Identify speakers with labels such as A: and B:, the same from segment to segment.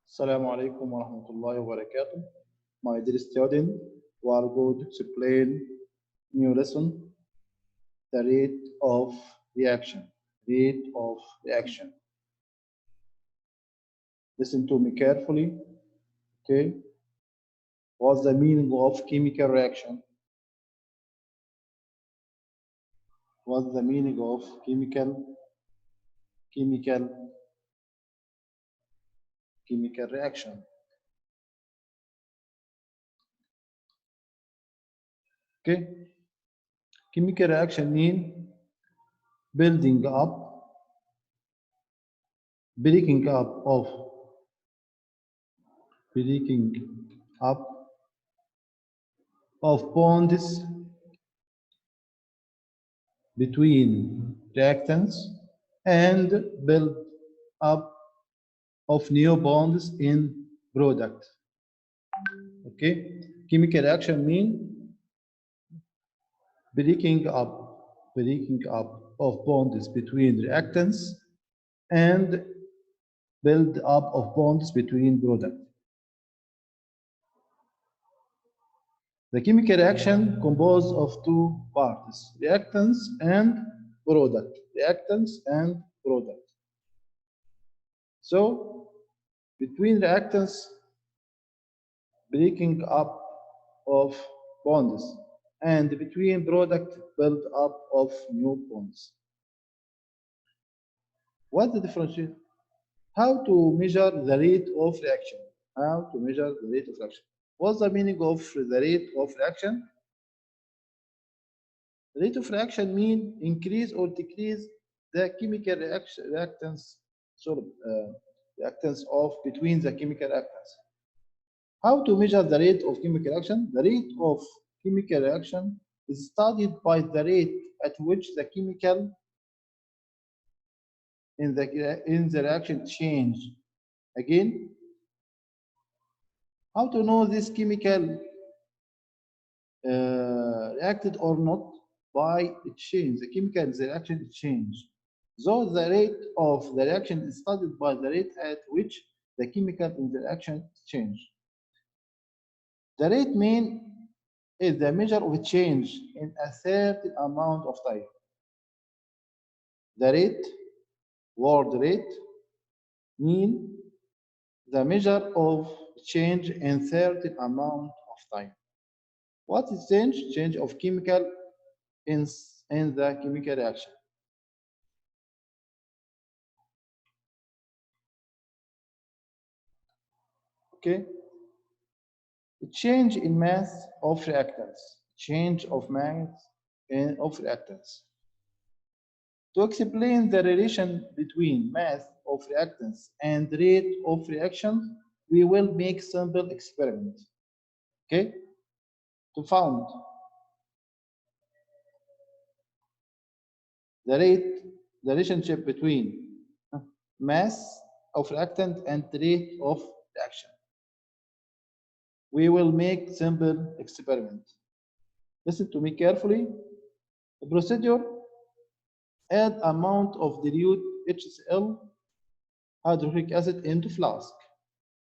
A: Assalamu alaikum wa rahmatullahi wa barakatuh. My dear student, we are going to explain new lesson, the rate of reaction. Rate of reaction. Listen to me carefully. Okay. What's the meaning of chemical reaction? What's the meaning of chemical reaction? Okay. Chemical reaction mean building up, breaking up of bonds between reactants and build up of new bonds in product. Okay, chemical reaction mean breaking up of bonds between reactants and build up of bonds between product. The chemical reaction composed of two parts, reactants and product. Reactants and product. So, between reactants, breaking up of bonds, and between product, build up of new bonds. What's the difference? How to measure the rate of reaction? How to measure the rate of reaction? What's the meaning of the rate of reaction? The rate of reaction means increase or decrease the chemical reactants of between the chemical reactants. How to measure the rate of chemical reaction? The rate of chemical reaction is studied by the rate at which the chemical in the reaction change. Again, how to know this chemical reacted or not? By its change. The chemical in the reaction change. So the rate of the reaction is studied by the rate at which the chemical in the reaction change. The rate mean is the measure of change in a certain amount of time. The rate, word rate, mean the measure of change in certain amount of time. What is change? Change of chemical in the chemical reaction. Okay. Change in mass of reactants. Change of mass of reactants. To explain the relation between mass of reactants and rate of reaction, we will make simple experiment. Okay? To find the relationship between mass of reactant and rate of reaction. We will make simple experiment. Listen to me carefully. The procedure: add amount of dilute HCl hydrochloric acid into flask.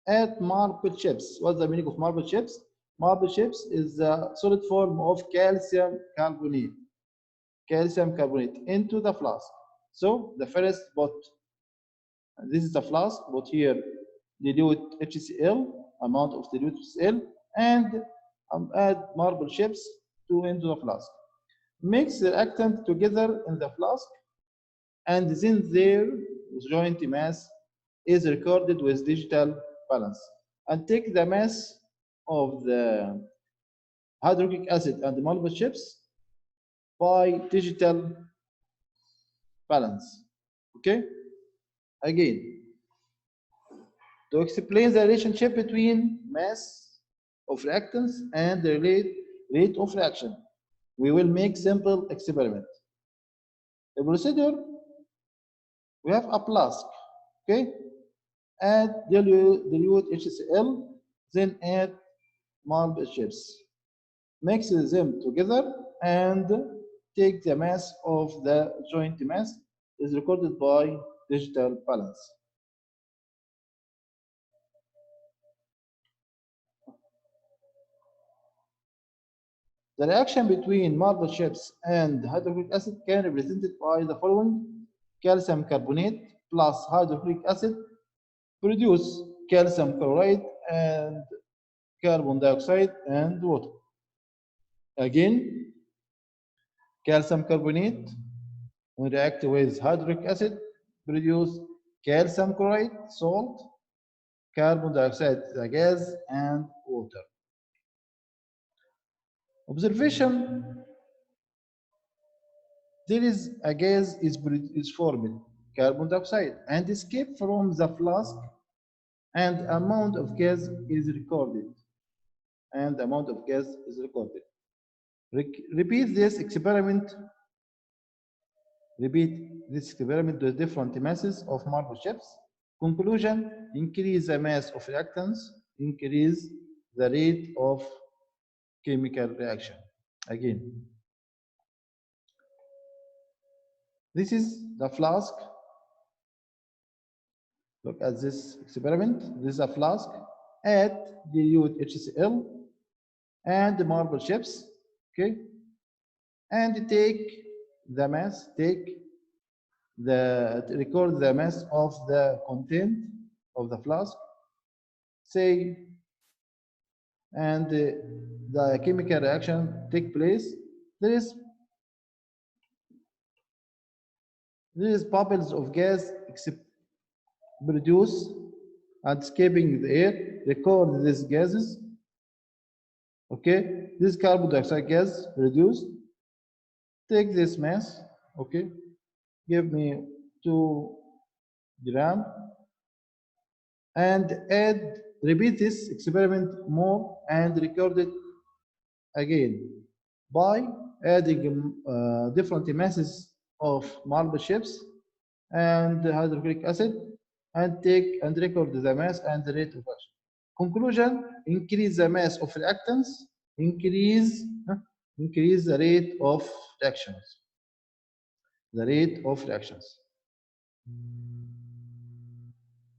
A: Add marble chips. What's the meaning of marble chips? Marble chips is the solid form of calcium carbonate. Calcium carbonate into the flask. So the first put, this is the flask, put here dilute HCl, amount of dilute HCl, and add marble chips into the flask. Mix the reactant together in the flask, and then their joint mass is recorded with digital balance. And take the mass of the hydrochloric acid and the marble chips by digital balance. Okay? Again, to explain the relationship between mass of reactants and the rate of reaction, we will make simple experiment. The procedure: we have a flask. Okay? Add dilute HCl, then add marble chips. Mix them together and take the mass of the joint mass is recorded by digital balance. The reaction between marble chips and hydrochloric acid can be represented by the following: calcium carbonate plus hydrochloric acid produce calcium chloride and carbon dioxide and water. Again, calcium carbonate when react with hydrochloric acid produce calcium chloride, salt, carbon dioxide, the gas, and water. Observation: there is a gas is formed, carbon dioxide, and escape from the flask, and amount of gas is recorded. Repeat this experiment. With different masses of marble chips. Conclusion: increase the mass of reactants, increase the rate of chemical reaction. Again, this is the flask. Look at this experiment. This is a flask. Add dilute HCl and the marble chips. Okay, and take the mass. Record the mass of the content of the flask. Say, and the chemical reaction take place. There is bubbles of gas produced and escaping the air. Record these gases. Okay, this carbon dioxide gas reduced. Take this mass. Okay, give me 2 grams and repeat this experiment more and record it again by adding different masses of marble chips and hydrochloric acid, and record the mass and the rate of action. Conclusion: increase the mass of reactants, increase the rate of reactions.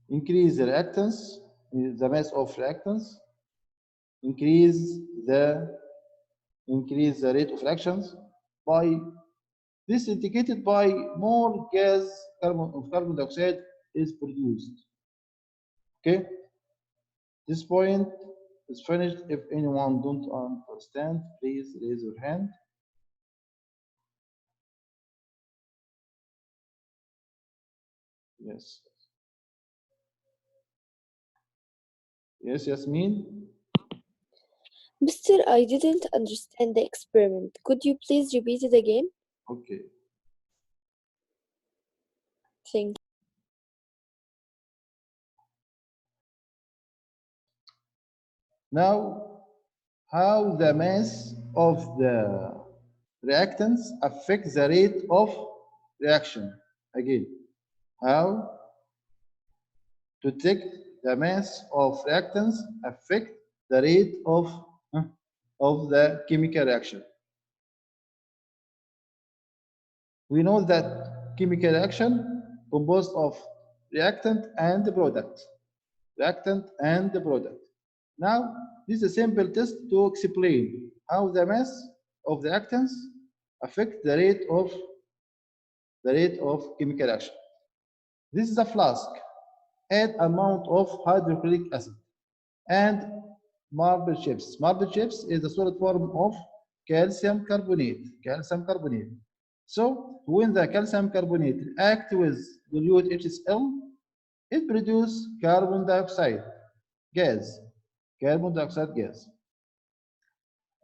A: Increase the reactants, the mass of reactants, increase the rate of reactions. By this indicated by more gas carbon dioxide is produced. Okay, this point is finished. If anyone don't understand, please raise your hand. Yes. Yes, Yasmin.
B: Mister, I didn't understand the experiment. Could you please repeat it again?
A: Okay.
B: Thank you.
A: Now, how the mass of the reactants affect the rate of reaction. Again, how to take the mass of reactants affect the rate of the chemical reaction. We know that chemical reaction composed of reactant and the product. Now, this is a simple test to explain how the mass of the reactants affect the rate of chemical reaction. This is a flask. Add amount of hydrochloric acid and marble chips. Marble chips is a solid form of calcium carbonate. So when the calcium carbonate reacts with dilute HCl, it produces carbon dioxide gas.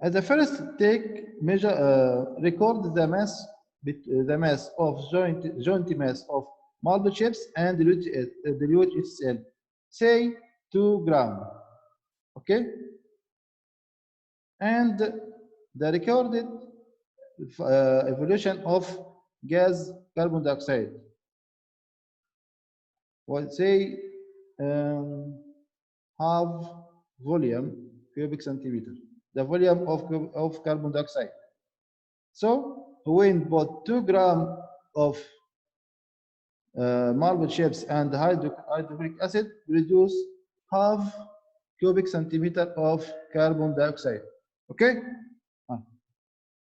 A: As the first record the mass of joint mass of marble chips and dilute HCl. Say 2 grams. Okay, and the recorded evolution of gas carbon dioxide. Well, say half volume cubic centimeter, the volume of carbon dioxide. So when put 2 grams of marble chips and hydrochloric acid, produce half cubic centimeter of carbon dioxide. Okay,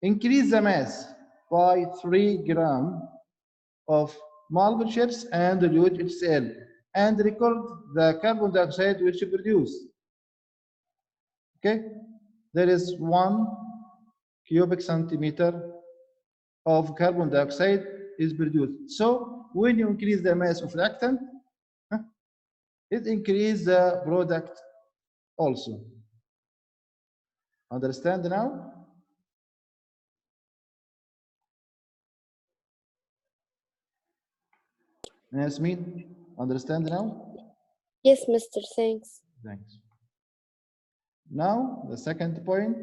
A: increase the mass by 3 grams of multiple chips and dilute HCl and record the carbon dioxide which produced. Okay, there is 1 cubic centimeter of carbon dioxide is produced. So when you increase the mass of reactant, it increases the product also. Understand now? Yasmin, understand now?
B: Yes, Mr. Thanks.
A: Thanks. Now, the second point.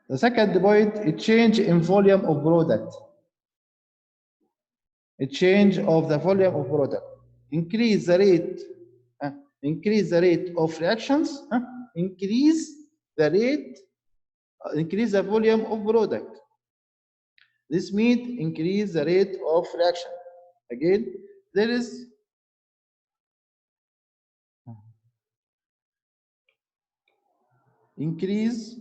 A: The second point, a change in volume of product. A change of the volume of product. Increase the rate of reactions, increase the volume of product. This means increase the rate of reaction. Again, there is increase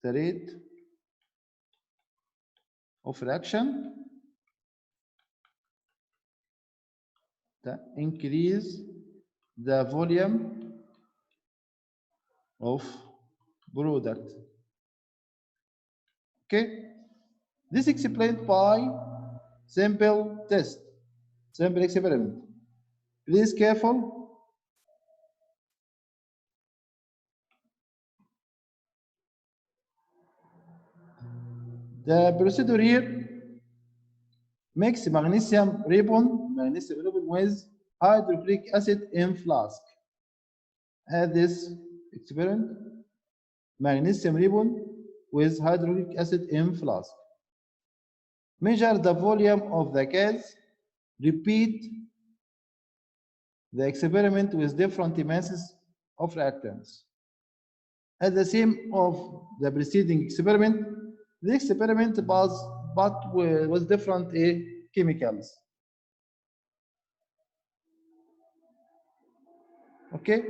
A: the rate of reaction, increase the volume of product. Okay, this explained by simple test, simple experiment. Please careful. The procedure here mix magnesium ribbon with hydrochloric acid in flask. Add this experiment, magnesium ribbon with hydrochloric acid in flask. Measure the volume of the gas. Repeat the experiment with different masses of reactants. As the same of the preceding experiment, the experiment was but with different chemicals. Okay,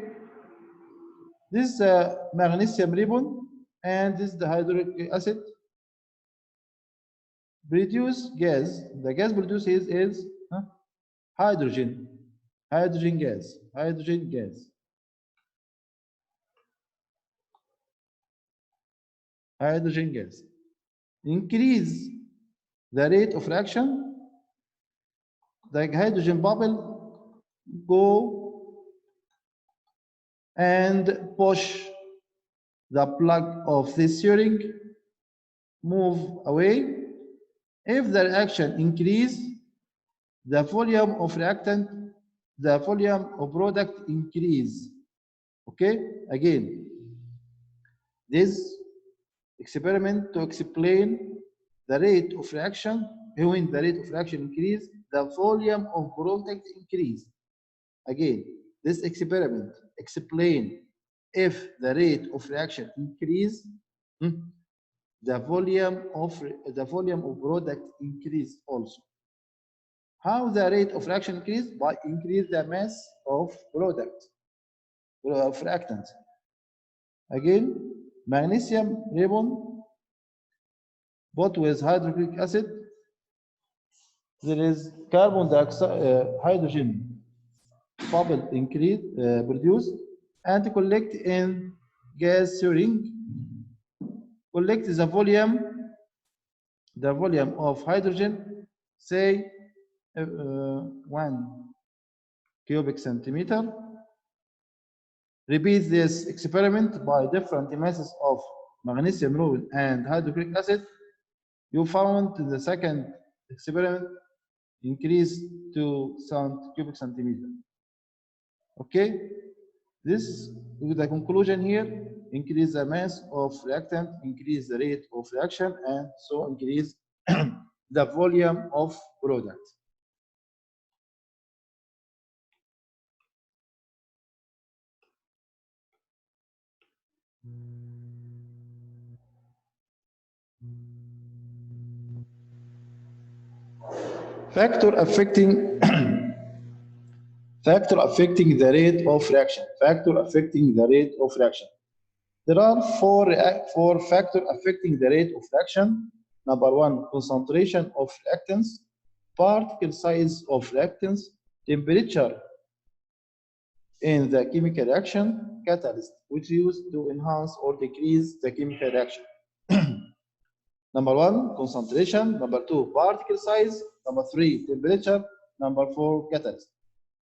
A: this is magnesium ribbon and this is the hydrochloric acid. Produce gas. The gas produced is hydrogen gas. Increase the rate of reaction. The hydrogen bubble go and push the plug of this syringe, move away. If the reaction increase, the volume of reactant, the volume of product increase. Okay, again, this experiment to explain the rate of reaction. When the rate of reaction increase, the volume of product increase. Again, this experiment explain if the rate of reaction increase, the volume of product increase also. How the rate of reaction increase? By increase the mass of product, of reactant. Again, magnesium ribbon put with hydrochloric acid. There is carbon dioxide, hydrogen bubble increase produced and collect in gas syringe. Collect the volume of hydrogen, say 1 cubic centimeter. Repeat this experiment by different masses of magnesium ribbon and hydrochloric acid. You found the second experiment increase to cubic centimeter. Okay, this is the conclusion here. Increase the mass of reactant, increase the rate of reaction, and so increase the volume of product. Factor affecting factor affecting the rate of reaction. Factor affecting the rate of reaction. There are four factors affecting the rate of reaction. Number one, concentration of reactants, particle size of reactants, temperature in the chemical reaction, catalyst, which is used to enhance or decrease the chemical reaction. Number one, concentration. Number two, particle size. Number three, temperature. Number four, catalyst.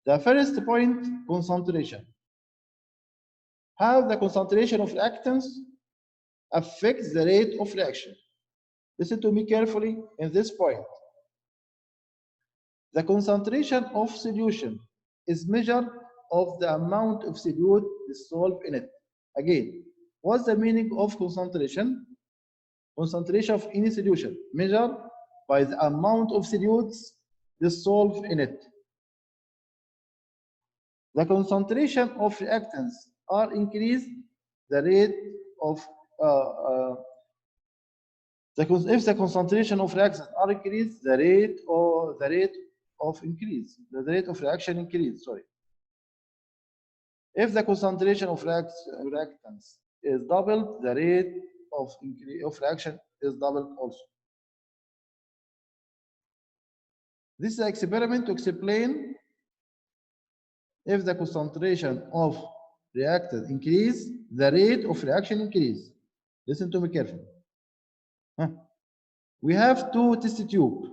A: The first point, concentration. How the concentration of reactants affects the rate of reaction. Listen to me carefully in this point. The concentration of solution is measured of the amount of solute dissolved in it. Again, what's the meaning of concentration? Concentration of any solution measured by the amount of solutes dissolved in it. The concentration of reactants are increased, the rate of if the concentration of reactants are increased, the rate of reaction increase. Sorry. If the concentration of reactants is doubled, the rate of reaction is doubled also. This is an experiment to explain if the concentration of reactant increase, the rate of reaction increase. Listen to me carefully. We have two test tubes.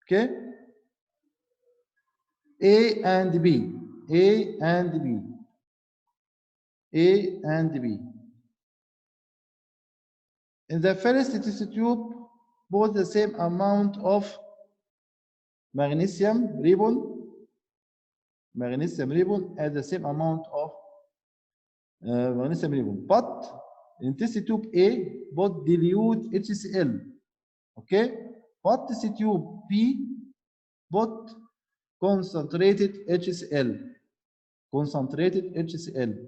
A: Okay? A and B. A and B. A and B. In the first test tube, both the same amount of magnesium ribbon and the same amount of magnesium ribbon. But in test tube A, both dilute HCl. Okay? But test tube B, both concentrated HCl. Concentrated HCl.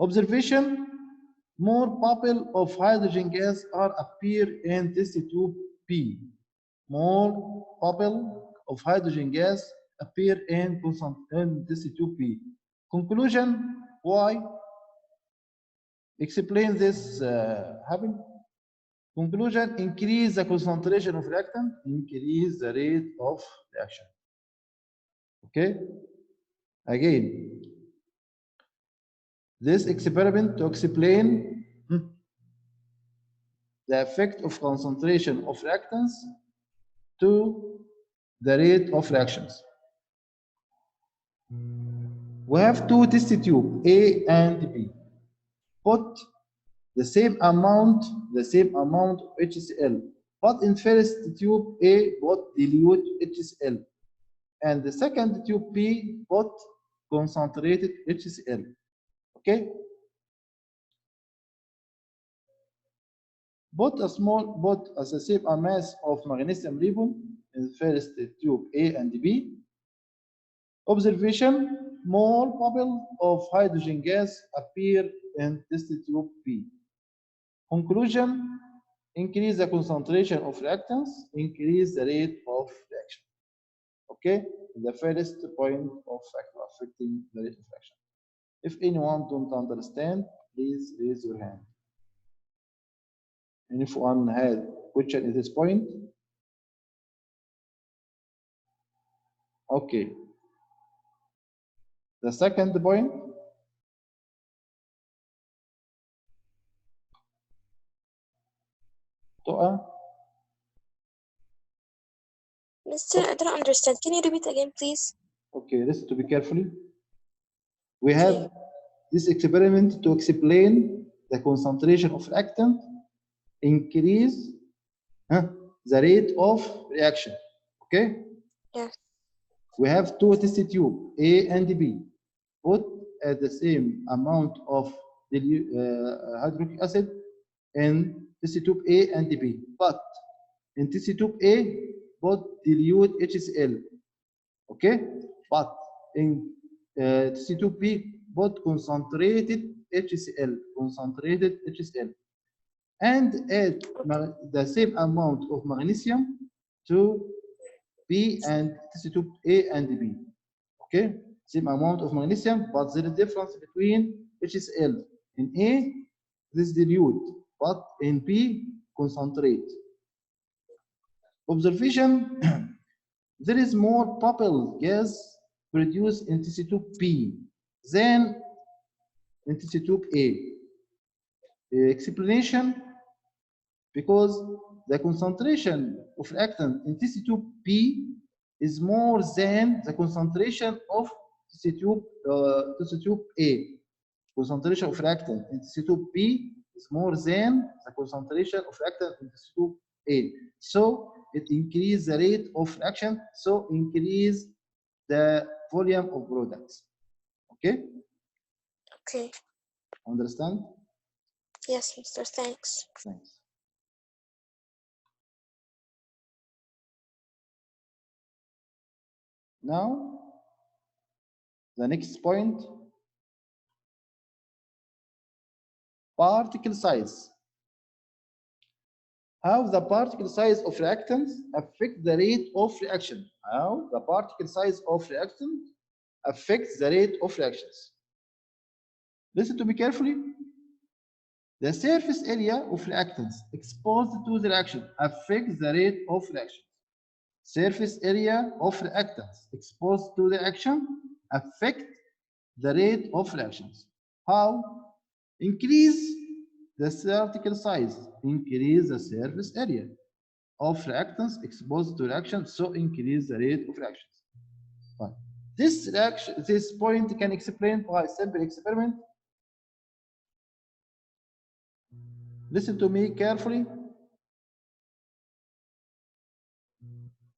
A: Observation: more bubble of hydrogen gas are appear in test tube B. More bubble of hydrogen gas appear in test tube B. Conclusion: why? Explain this happen. Conclusion: increase the concentration of reactant, increase the rate of reaction. Okay? Again, this experiment to explain the effect of concentration of reactants to the rate of reactions. We have two test tubes, A and B. Put the same amount of HCl, but in first tube A, put dilute HCl, and the second tube B, put concentrated HCl. Okay? Put the same mass of magnesium ribbon in first tube A and B. Observation: more bubble of hydrogen gas appear in test tube B. Conclusion: increase the concentration of reactants, increase the rate of reaction. Okay, the first point of factor affecting the rate of reaction. If anyone don't understand, please raise your hand. And if one had question at this point, okay. The second point.
B: Mister, I don't understand. Can you repeat again, please?
A: Okay, listen to me carefully. We have this experiment to explain the concentration of reactant increase the rate of reaction. Okay?
B: Yes.
A: We have two test tubes, A and B, both at the same amount of hydrochloric acid in test tube A and B. But in test tube A, both dilute HCl. Okay? But in test tube B, both concentrated HCl, concentrated HCl, and add the same amount of magnesium to B and tube A and B. Okay, same amount of magnesium, but there is difference between HCl. In A, this dilute, but in B, concentrate. Observation: there is more bubble gas produced in tube B than in tube A. Explanation: because the concentration of reactant in tube B is more than the concentration of tube A. Concentration of reactant in tube B is more than the concentration of reactant in tube A. So it increases the rate of reaction, so increase the volume of products. Okay?
B: Okay.
A: Understand?
B: Yes, Mr. Thanks.
A: Thanks. Now, the next point, particle size. How the particle size of reactants affect the rate of reaction. How the particle size of reactant affects the rate of reactions. Listen to me carefully. The surface area of reactants exposed to the reaction affects the rate of reaction. Surface area of reactants exposed to the reaction affect the rate of reactions. How? Increase the particle size, increase the surface area of reactants exposed to reaction, so increase the rate of reactions. But this point can explain by simple experiment. Listen to me carefully.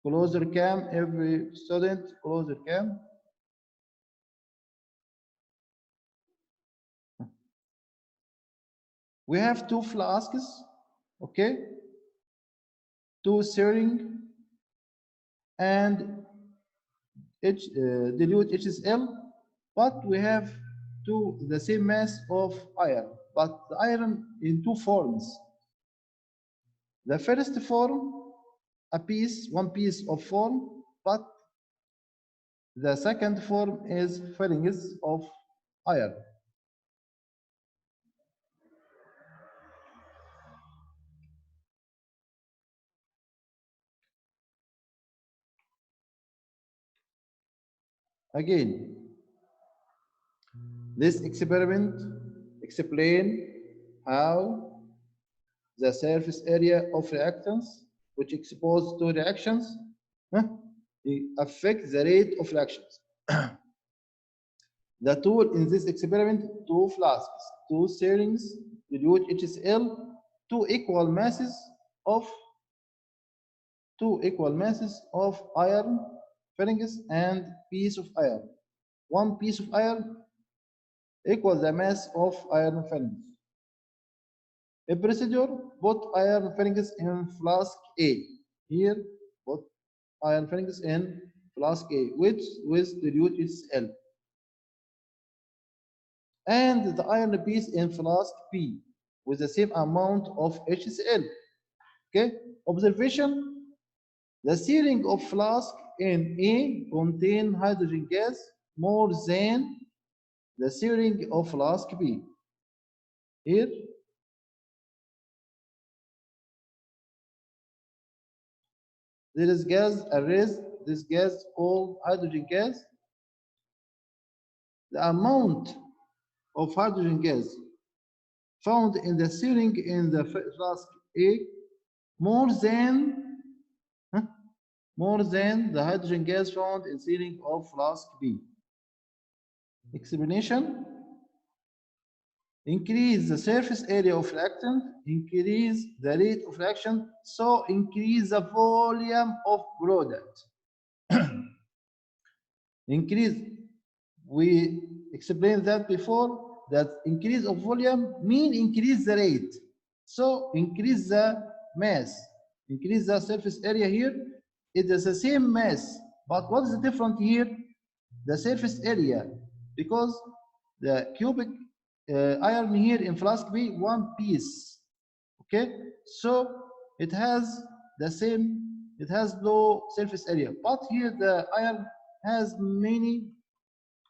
A: Close your cam, every student, close your cam. We have two flasks, okay? Two syringe and dilute HCl, but we have the same mass of iron, but the iron in two forms. The first form, one piece of form, but the second form is fillings of iron. Again, this experiment explain how the surface area of reactants which exposed to reactions affect the rate of reactions. The tool in this experiment, two flasks, two syringes, dilute HCl, two equal masses of iron fillings and piece of iron. One piece of iron equals the mass of iron fillings. A procedure: put iron fillings in flask A. Here, put iron fillings in flask A, which with dilute HCl. And the iron piece in flask B with the same amount of HCl. Okay? Observation: the sealing of flask in A contain hydrogen gas more than the sealing of flask B. Here, there is gas arrest, this gas called hydrogen gas. The amount of hydrogen gas found in the sealing in the flask A more than the hydrogen gas found in sealing of flask B. Explanation: increase the surface area of reactant, increase the rate of reaction, so increase the volume of product. Increase, we explained that before, that increase of volume mean increase the rate. So increase the mass, increase the surface area here. It is the same mass, but what is the difference here? The surface area, because the cubic iron here in flask B, one piece. Okay, so it has the same, it has low surface area, but here the iron has many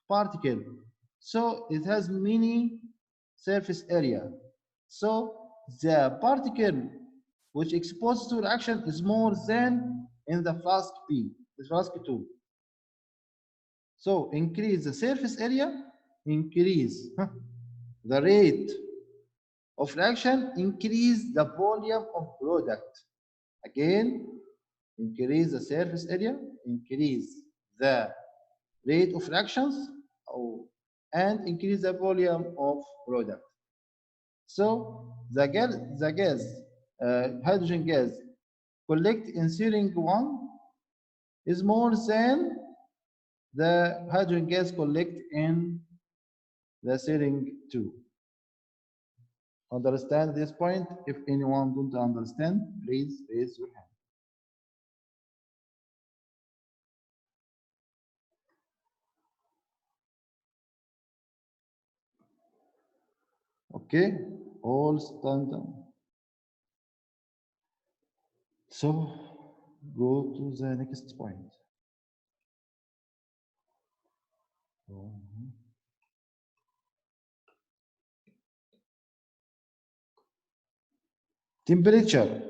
A: particles, so it has many surface area. So the particle which exposed to reaction is more than in the flask B, the flask 2. So increase the surface area, increase the rate of reaction, increase the volume of product. Again, increase the surface area, increase the rate of reactions, and increase the volume of product. So the gas, hydrogen gas, collect in syringe 1 is more than the hydrogen gas collect in the syringe 2. Understand this point? If anyone don't understand, please raise your hand. Okay, all stand down. So go to the next point. Temperature.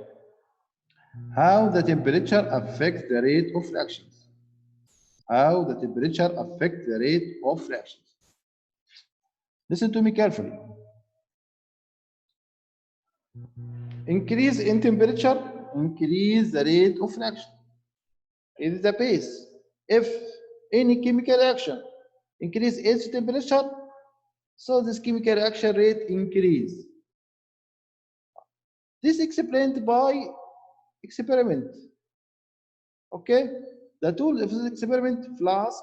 A: How the temperature affects the rate of reactions. How the temperature affects the rate of reactions. Listen to me carefully. Increase in temperature, increase the rate of reaction. It is the base. If any chemical reaction increase its temperature, so this chemical reaction rate increase. This explained by experiment. Okay, the tool of this experiment: flask,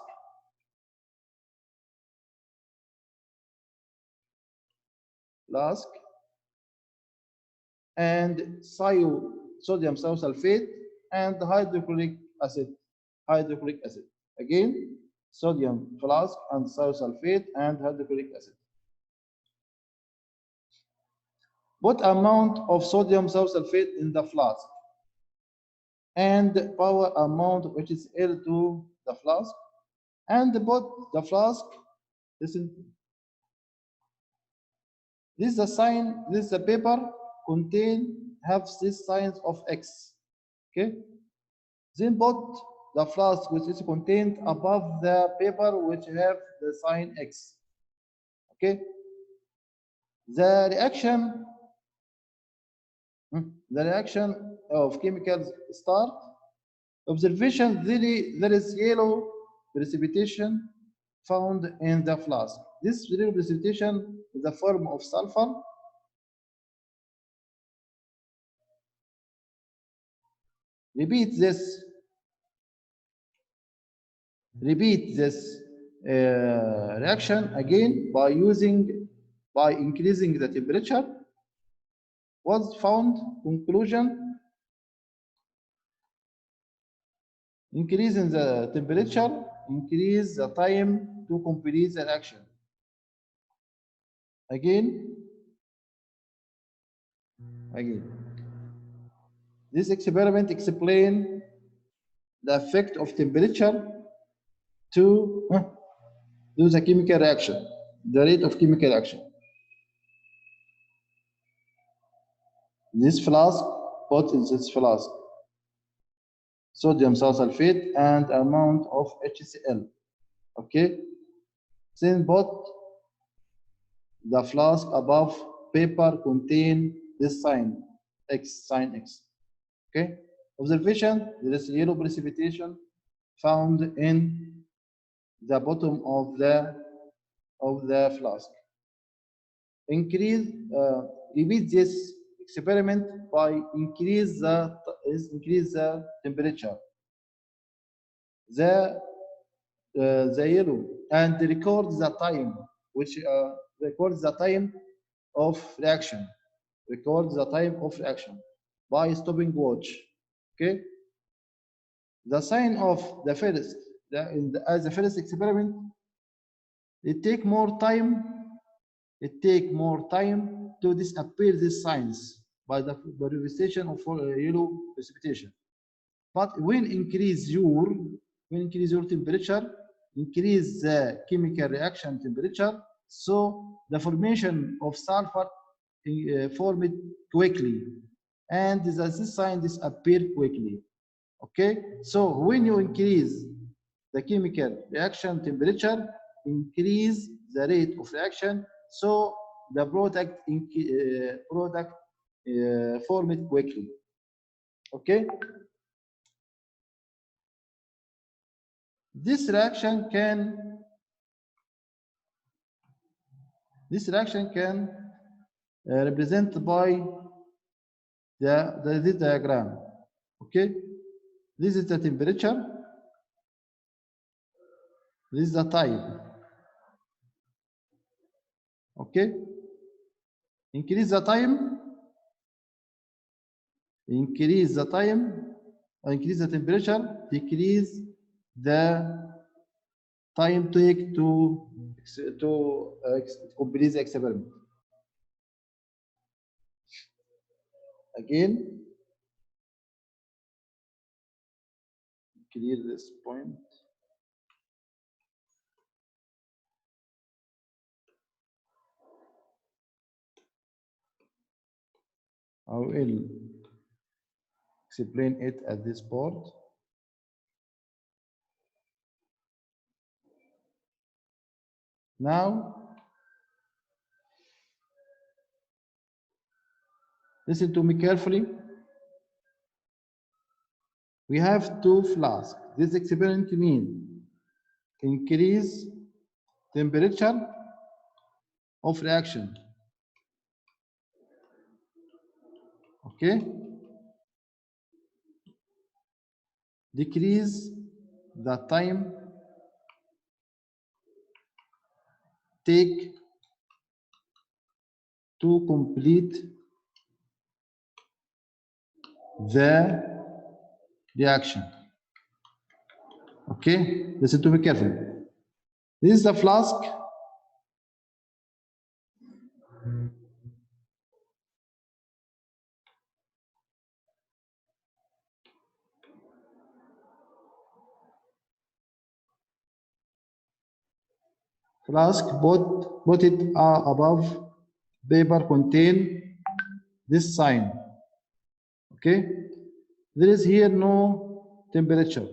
A: and sodium thiosulfate and hydrochloric acid. Again, sodium flask and thiosulfate and hydrochloric acid. What amount of sodium thiosulfate in the flask? And power amount of HCl to the flask, and put the flask. Listen, this is the sign, this is the paper have this signs of X. Okay, then put the flask which is contained above the paper which have the sign X. Okay, the reaction of chemicals start. Observation: there is yellow precipitation found in the flask. This yellow precipitation is the form of sulfur. Repeat this reaction again by increasing the temperature. Was found conclusion: increasing the temperature, increase the time to complete the reaction. Again. This experiment explains the effect of temperature to do the chemical reaction, the rate of chemical reaction. This flask, put in this flask sodium thiosulfate and amount of HCl. Okay, then put the flask above paper contain this sign X. Okay, observation: there is yellow precipitation found in the bottom of the flask. Repeat this experiment by increase the temperature, the yellow, and record the time, which records the time of reaction. By stopping watch. Okay, the sign of the first as the first experiment, it take more time it take more time to disappear these signs by the purification of yellow precipitation. But when increase your temperature, increase the chemical reaction temperature, so the formation of sulfur formed quickly, and this sign disappear quickly. Okay, so when you increase the chemical reaction temperature, increase the rate of reaction, so the product formed quickly. Okay. This reaction can represented by this diagram. Okay, this is the temperature, this is the time. Okay, increase the time, increase the temperature, decrease the time take to complete the experiment. Again, clear this point. I will explain it at this board. Now, listen to me carefully. We have two flasks. This experiment means increase temperature of reaction. Okay? Decrease the time take to complete the reaction. Okay? Listen to me carefully. This is the flask. Flask, put it above paper contain this sign. Okay? There is here no temperature.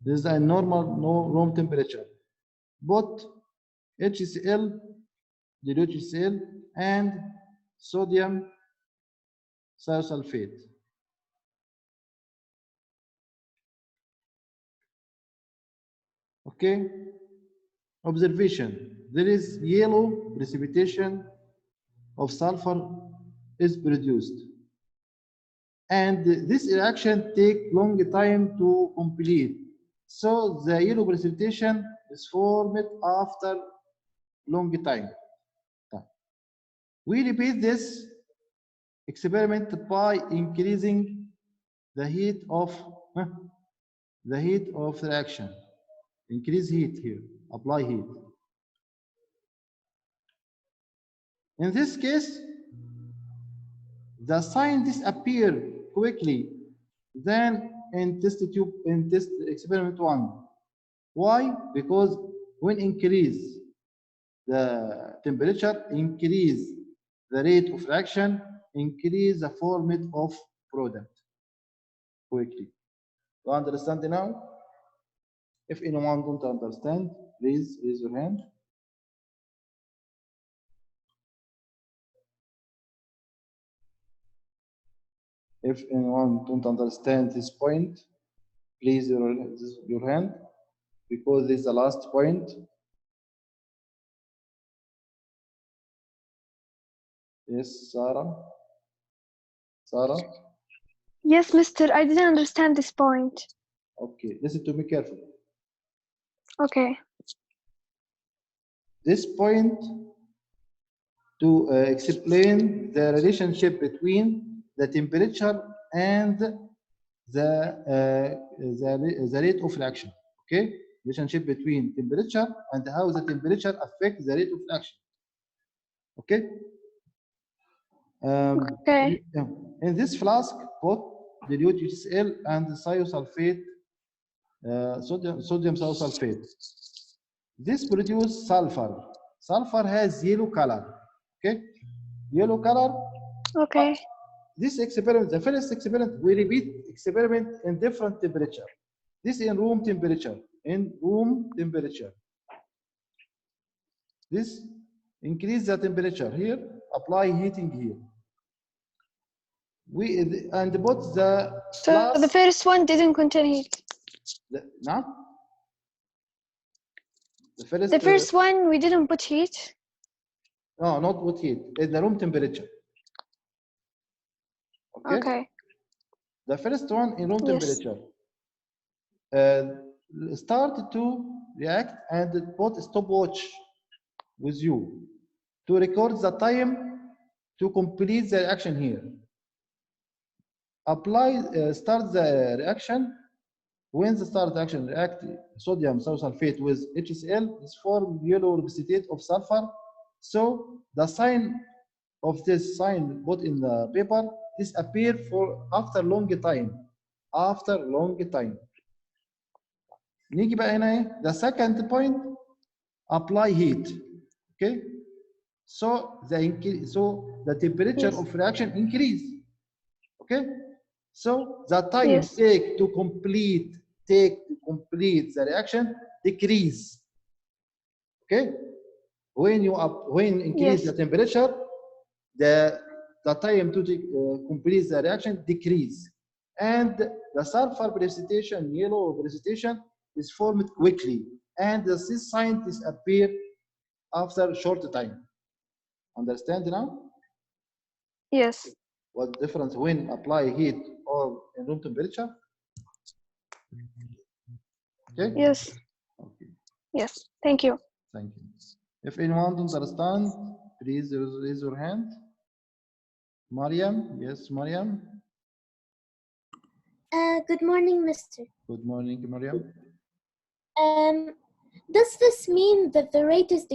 A: This is a normal, no room temperature. Put HCl, dilute HCl, and sodium thiosulfate. Okay? Observation. There is yellow precipitation of sulfur is produced. And this reaction takes long time to complete. So the yellow precipitation is formed after long time. We repeat this experiment by increasing the heat of reaction. Increase heat here, apply heat. In this case, the sign disappear quickly than in test experiment 1. Why? Because when increase the temperature, increase the rate of reaction, increase the format of product quickly. You understand now? If anyone don't understand, please raise your hand. If anyone don't understand this point, please raise your hand, because this is the last point. Yes, Sarah. Sarah?
C: Yes, mister, I didn't understand this point.
A: Okay, listen to me carefully.
C: Okay.
A: This point to explain the relationship between the temperature and the rate of reaction. Okay, relationship between temperature and how the temperature affects the rate of reaction. Okay.
C: Okay.
A: In this flask, put dilute HCl and thiosulfate, sodium thiosulfate. This produces sulfur. Sulfur has yellow color. Okay, yellow color.
C: Okay.
A: This experiment, the first experiment, we repeat experiment in different temperature. This in room temperature. In room temperature. This increase the temperature here. Apply heating here. And put the
C: So
A: flask.
C: the first one didn't contain heat.
A: No.
C: The first one we didn't put heat.
A: No, not with heat. It's the room temperature. Okay.
C: Okay.
A: The first one in room
C: Yes.
A: temperature. Start to react and put stopwatch with you to record the time to complete the reaction here. Start the reaction. When the start reaction react sodium thiosulfate with HCl, this form yellow precipitate of sulfur. So the sign of this sign put in the paper disappear for after long time. After long time. نيجي بقى هنا ايه؟ The second point, apply heat. Okay. So the temperature
C: Yes.
A: of reaction increase. Okay. So the time
C: Yes.
A: take to complete the reaction decrease. Okay. When increase
C: Yes.
A: the temperature, the time to complete the reaction decrease, and the sulfur precipitation, yellow precipitation, is formed quickly, and this sign disappear after short time. Understand now?
C: Yes.
A: What the difference when apply heat or in room temperature? Okay.
C: Yes.
A: Okay.
C: Yes. Thank you.
A: Thank you. If anyone don't understand, please raise your hand. Mariam, yes, Mariam.
D: Good morning, Mr.
A: Good morning, Mariam.
D: Does this mean that the rate is